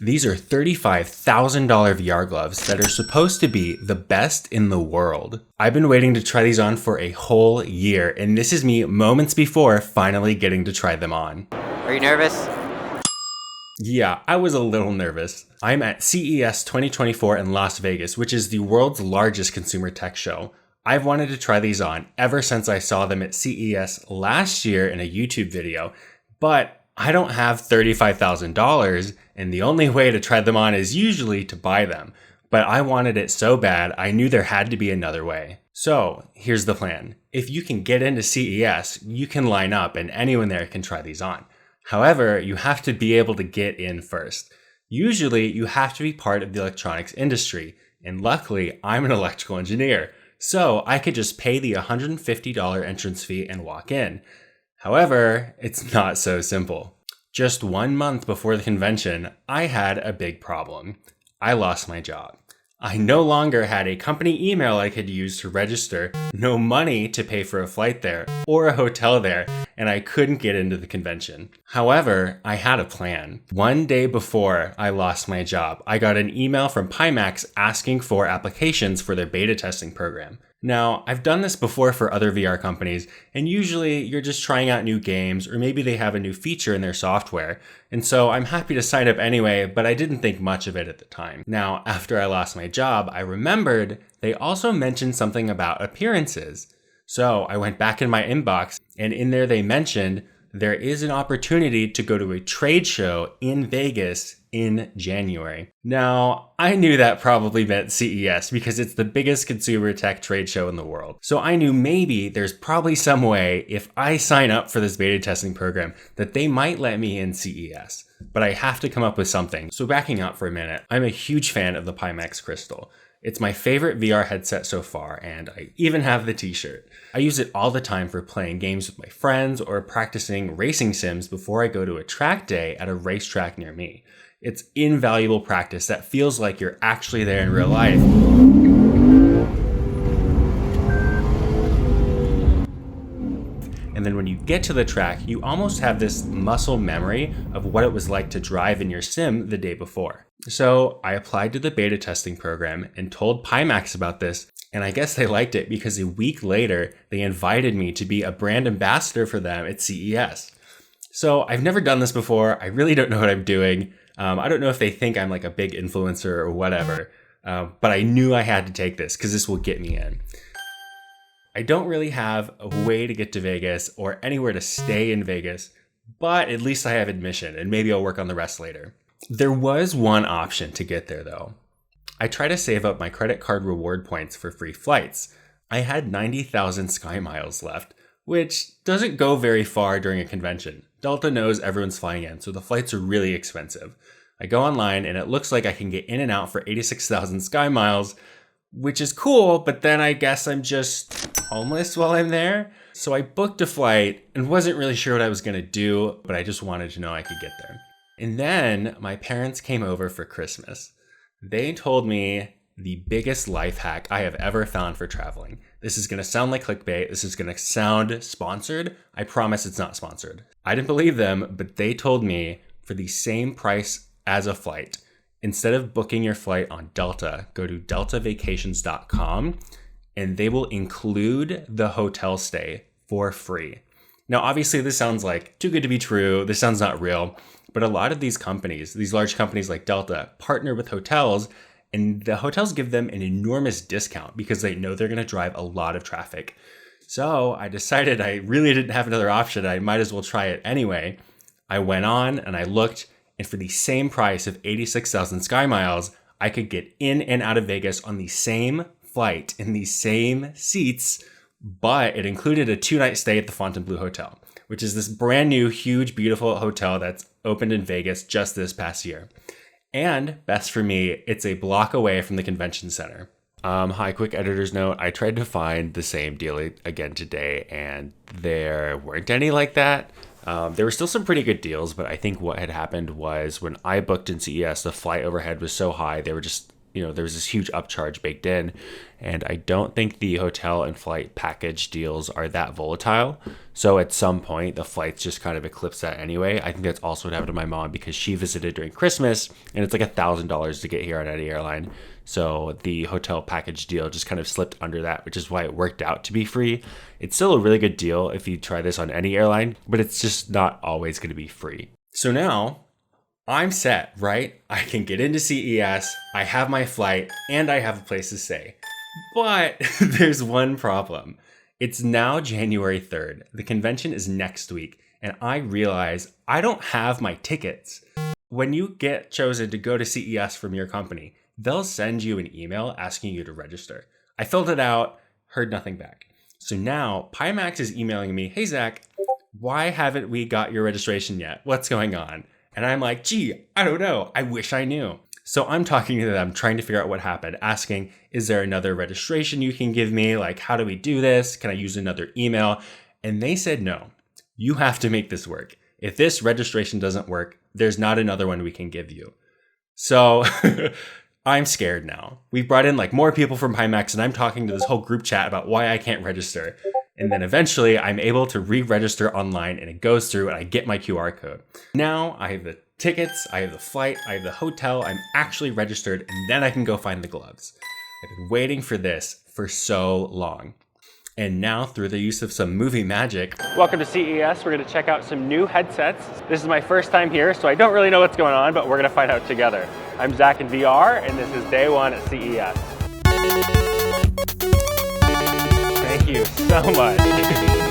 These are $35,000 VR gloves that are supposed to be the best in the world. I've been waiting to try these on for a whole year, and this is me moments before finally getting to try them on. Are you nervous? Yeah, I was a little nervous. I'm at CES 2024 in Las Vegas, which is the world's largest consumer tech show. I've wanted to try these on ever since I saw them at CES last year in a YouTube video, but I don't have $35,000, and the only way to try them on is usually to buy them. But I wanted it so bad, I knew there had to be another way. So here's the plan. If you can get into CES, you can line up and anyone there can try these on. However, you have to be able to get in first. Usually, you have to be part of the electronics industry, and luckily, I'm an electrical engineer, so I could just pay the $150 entrance fee and walk in. However, it's not so simple. Just 1 month before the convention, I had a big problem. I lost my job. I no longer had a company email I could use to register, no money to pay for a flight there or a hotel there, and I couldn't get into the convention. However, I had a plan. 1 day before I lost my job, I got an email from Pimax asking for applications for their beta testing program. Now, I've done this before for other VR companies, and usually you're just trying out new games, or maybe they have a new feature in their software. And so I'm happy to sign up anyway, but I didn't think much of it at the time. Now, after I lost my job, I remembered they also mentioned something about appearances. So I went back in my inbox, and in there they mentioned there is an opportunity to go to a trade show in Vegas in January. Now, I knew that probably meant CES because it's the biggest consumer tech trade show in the world. So I knew maybe there's probably some way if I sign up for this beta testing program that they might let me in CES. But I have to come up with something. So backing up for a minute, I'm a huge fan of the Pimax Crystal. It's my favorite VR headset so far, and I even have the t-shirt. I use it all the time for playing games with my friends or practicing racing sims before I go to a track day at a racetrack near me. It's invaluable practice that feels like you're actually there in real life. And then when you get to the track, you almost have this muscle memory of what it was like to drive in your sim the day before. So I applied to the beta testing program and told Pimax about this, and I guess they liked it because a week later, they invited me to be a brand ambassador for them at CES. So I've never done this before. I really don't know what I'm doing. I don't know if they think I'm like a big influencer or whatever, but I knew I had to take this because this will get me in. I don't really have a way to get to Vegas or anywhere to stay in Vegas, but at least I have admission and maybe I'll work on the rest later. There was one option to get there though. I tried to save up my credit card reward points for free flights. I had 90,000 Sky Miles left, which doesn't go very far during a convention. Delta knows everyone's flying in, so the flights are really expensive. I go online and it looks like I can get in and out for 86,000 Sky Miles, which is cool, but then I guess I'm just homeless while I'm there. So I booked a flight and wasn't really sure what I was gonna do, but I just wanted to know I could get there. And then my parents came over for Christmas. They told me the biggest life hack I have ever found for traveling. This is gonna sound like clickbait. This is gonna sound sponsored. I promise it's not sponsored. I didn't believe them, but they told me for the same price as a flight, instead of booking your flight on Delta, go to deltavacations.com and they will include the hotel stay for free. Now, obviously this sounds like too good to be true. This sounds not real, but a lot of these companies, these large companies like Delta, partner with hotels, and the hotels give them an enormous discount because they know they're gonna drive a lot of traffic. So I decided I really didn't have another option. I might as well try it anyway. I went on and I looked, and for the same price of 86,000 Sky Miles, I could get in and out of Vegas on the same flight in the same seats, but it included a 2-night stay at the Fontainebleau Hotel, which is this brand new, huge, beautiful hotel that's opened in Vegas just this past year. And best for me, it's a block away from the convention center. Hi, quick editor's note. I tried to find the same deal again today, and there weren't any like that. There were still some pretty good deals, but I think what had happened was when I booked in CES, the flight overhead was so high, they were just there was this huge upcharge baked in. And I don't think the hotel and flight package deals are that volatile. So at some point, the flights just kind of eclipse that anyway. I think that's also what happened to my mom because she visited during Christmas and it's like $1,000 to get here on any airline. So the hotel package deal just kind of slipped under that, which is why it worked out to be free. It's still a really good deal if you try this on any airline, but it's just not always going to be free. So now I'm set, right? I can get into CES, I have my flight, and I have a place to stay. But there's one problem. It's now January 3rd. The convention is next week, and I realize I don't have my tickets. When you get chosen to go to CES from your company, they'll send you an email asking you to register. I filled it out, heard nothing back. So now Pimax is emailing me, hey Zach, why haven't we got your registration yet? What's going on? And I'm like, gee, I don't know. I wish I knew. So I'm talking to them, trying to figure out what happened, asking, is there another registration you can give me? Like, how do we do this? Can I use another email? And they said, no, you have to make this work. If this registration doesn't work, there's not another one we can give you. So I'm scared now. We've brought in like more people from Pimax and I'm talking to this whole group chat about why I can't register. And then eventually I'm able to re-register online and it goes through and I get my QR code. Now I have the tickets, I have the flight, I have the hotel, I'm actually registered, and then I can go find the gloves. I've been waiting for this for so long. And now through the use of some movie magic. Welcome to CES, we're gonna check out some new headsets. This is my first time here, so I don't really know what's going on, but we're gonna find out together. I'm Zach in VR, and this is day one at CES. Thank you so much.